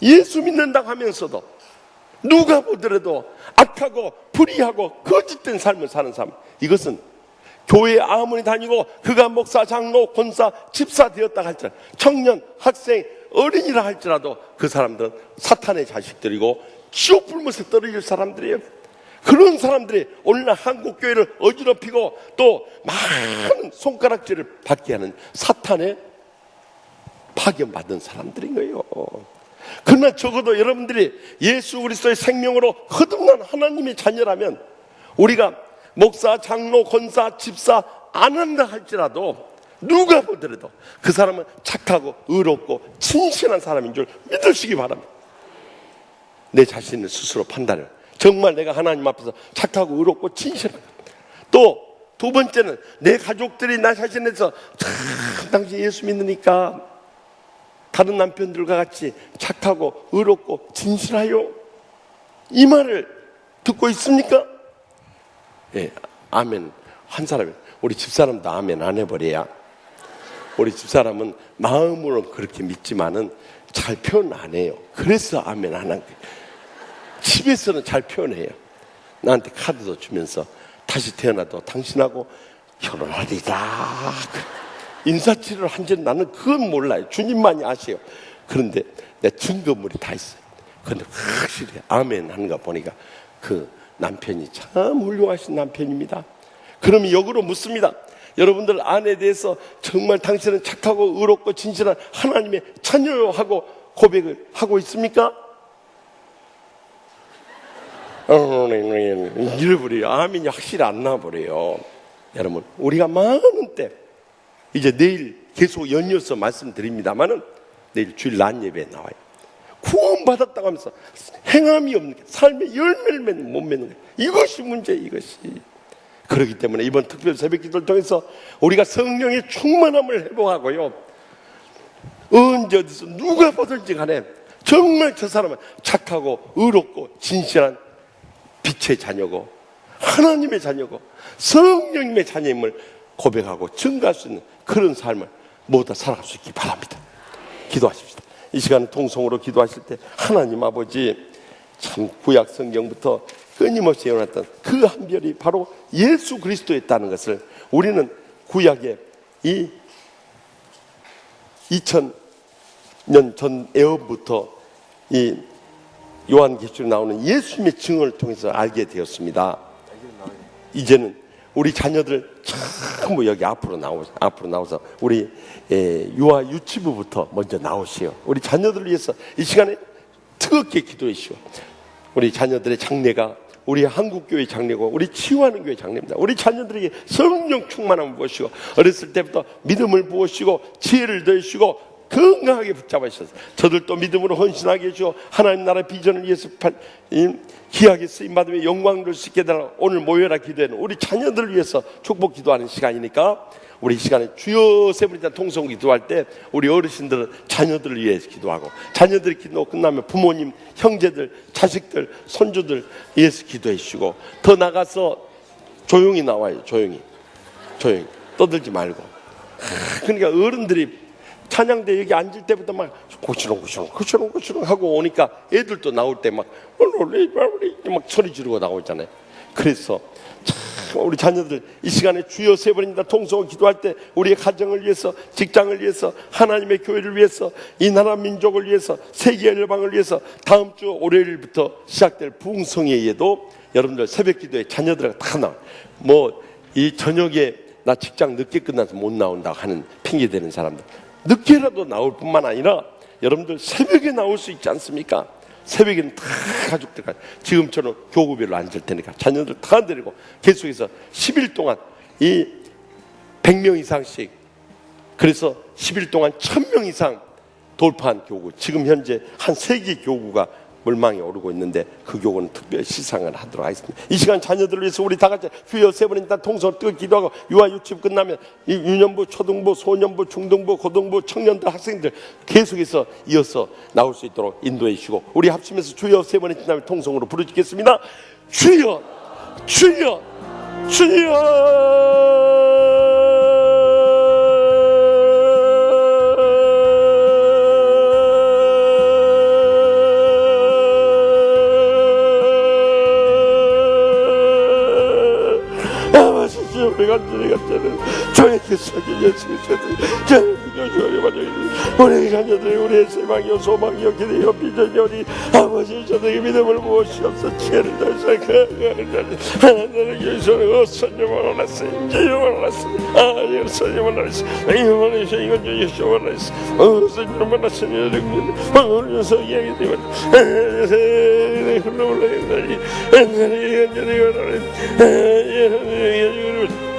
예수 믿는다고 하면서도 누가 보더라도 악하고 불의하고 거짓된 삶을 사는 사람, 이것은 교회에 아무리 다니고 그가 목사, 장로, 권사, 집사 되었다 할지라도 청년, 학생, 어린이라 할지라도 그 사람들은 사탄의 자식들이고 지옥 불못에 떨어질 사람들이에요. 그런 사람들이 오늘날 한국교회를 어지럽히고 또 많은 손가락질을 받게 하는 사탄의 파견받은 사람들인 거예요. 그러나 적어도 여러분들이 예수 그리스도의 생명으로 거듭난 하나님의 자녀라면 우리가 목사, 장로, 권사, 집사 안 한다 할지라도 누가 보더라도 그 사람은 착하고 의롭고 진실한 사람인 줄 믿으시기 바랍니다. 내 자신을 스스로 판단을 정말 내가 하나님 앞에서 착하고 의롭고 진실한. 또 두 번째는 내 가족들이 나 자신에서 참 당신 예수 믿으니까 다른 남편들과 같이 착하고 의롭고 진실하요. 이 말을 듣고 있습니까? 예, 아멘. 한 사람이 우리 집사람도 아멘 안 해버려야. 우리 집사람은 마음으로 그렇게 믿지만은 잘 표현 안 해요. 그래서 아멘 안 한 거예요. 집에서는 잘 표현해요. 나한테 카드도 주면서 다시 태어나도 당신하고 결혼하리라. 인사치레를 한지는 나는 그건 몰라요. 주님만이 아세요. 그런데 내 증거물이 다 있어요. 그런데 확실히 아멘 하는 거 보니까 그 남편이 참 훌륭하신 남편입니다. 그러면 역으로 묻습니다. 여러분들 아내에 대해서 정말 당신은 착하고 의롭고 진실한 하나님의 자녀요 하고 고백을 하고 있습니까? 잃어버려요. 아멘이 확실히 안 나와버려요. 여러분, 우리가 많은 때 이제 내일 계속 연이어서 말씀드립니다만은 내일 주일 낮 예배에 나와요. 구원받았다고 하면서 행함이 없는 게 삶의 열매를 못 맺는 거예요. 이것이 문제예요. 이것이. 그렇기 때문에 이번 특별 새벽 기도를 통해서 우리가 성령의 충만함을 회복하고요, 언제 어디서 누가 보든지 간에 정말 저 사람은 착하고 의롭고 진실한 빛의 자녀고 하나님의 자녀고 성령님의 자녀임을 고백하고 증거할 수 있는 그런 삶을 모두 다 살아갈 수 있기 바랍니다. 기도하십시다. 이 시간 통성으로 기도하실 때 하나님 아버지, 참 구약 성경부터 끊임없이 예언했던 그 한 별이 바로 예수 그리스도였다는 것을 우리는 구약의 이 2000년 전 애언부터 이 요한계시록에 나오는 예수님의 증언을 통해서 알게 되었습니다. 이제는 우리 자녀들 전부 여기 앞으로 나오서 우리 유아 유치부부터 먼저 나오시오. 우리 자녀들을 위해서 이 시간에 뜨겁게 기도해 주시오. 우리 자녀들의 장래가 우리 한국교회 장래고 우리 치유하는 교회 장래입니다. 우리 자녀들에게 성령 충만함을 부으시고 어렸을 때부터 믿음을 부으시고 지혜를 더해주시고 건강하게 붙잡아 주셔서 저들도 믿음으로 헌신하게 해주시고 하나님 나라 비전을 위해서 귀하게 쓰임받으며 영광을 줄 수 있게 되라. 오늘 모여라 기도하는 우리 자녀들을 위해서 축복 기도하는 시간이니까 우리 이 시간에 주여 세 분이다 통성 기도할 때 우리 어르신들은 자녀들을 위해서 기도하고, 자녀들이 기도 끝나면 부모님, 형제들, 자식들, 손주들 위해서 기도해 주시고, 더 나가서 조용히 나와요. 조용히 떠들지 말고. 그러니까 어른들이 찬양대 여기 앉을 때부터 막 고시렁고시렁 하고 오니까 애들도 나올 때 막 소리 지르고 나오잖아요. 그래서 참 우리 자녀들 이 시간에 주여 세 번입니다 통성을 기도할 때 우리의 가정을 위해서, 직장을 위해서, 하나님의 교회를 위해서, 이 나라 민족을 위해서, 세계 열방을 위해서 다음 주 월요일부터 시작될 부흥성회에도 여러분들 새벽 기도에 자녀들과 다 나와. 뭐 이 저녁에 나 직장 늦게 끝나서 못 나온다고 하는 핑계 대는 사람들 늦게라도 나올 뿐만 아니라 여러분들 새벽에 나올 수 있지 않습니까? 새벽에는 다 가족들과 지금처럼 교구별로 앉을 테니까 자녀들 다 데리고 계속해서 10일 동안 이 100명 이상씩, 그래서 10일 동안 1000명 이상 돌파한 교구, 지금 현재 한 3개 교구가 물망에 오르고 있는데 그 교구는 특별 시상을 하도록 하겠습니다. 이 시간 자녀들을 위해서 우리 다 같이 주여 세 번이나 통성을 뜨고 기도하고 유아 유치부 끝나면 이 유년부, 초등부, 소년부, 중등부, 고등부, 청년들, 학생들 계속해서 이어서 나올 수 있도록 인도해 주시고 우리 합심해서 주여 세 번이 지나면 통성으로 부르짖겠습니다. 주여, 주여, 주여. 우리 간절히 저의 기사기 예수 그리스도 저의 교주의 반영이 우리 자녀들이 우리의 소망이요 소망이요 기대요 비전이 우리 아버지 저들에게 믿음을 무엇이없어 지혜를 다해서 하나님의 교회에서는 어선님을 원했어요. 주님을 원했어요. 아 어선님을 원했어요. 이만 해서 이건 저 예수님을 원했어요. 어선님을 원했어요. 오늘 요서 이야기 되면 흘러올라야 된다니 옛날에 원했어요.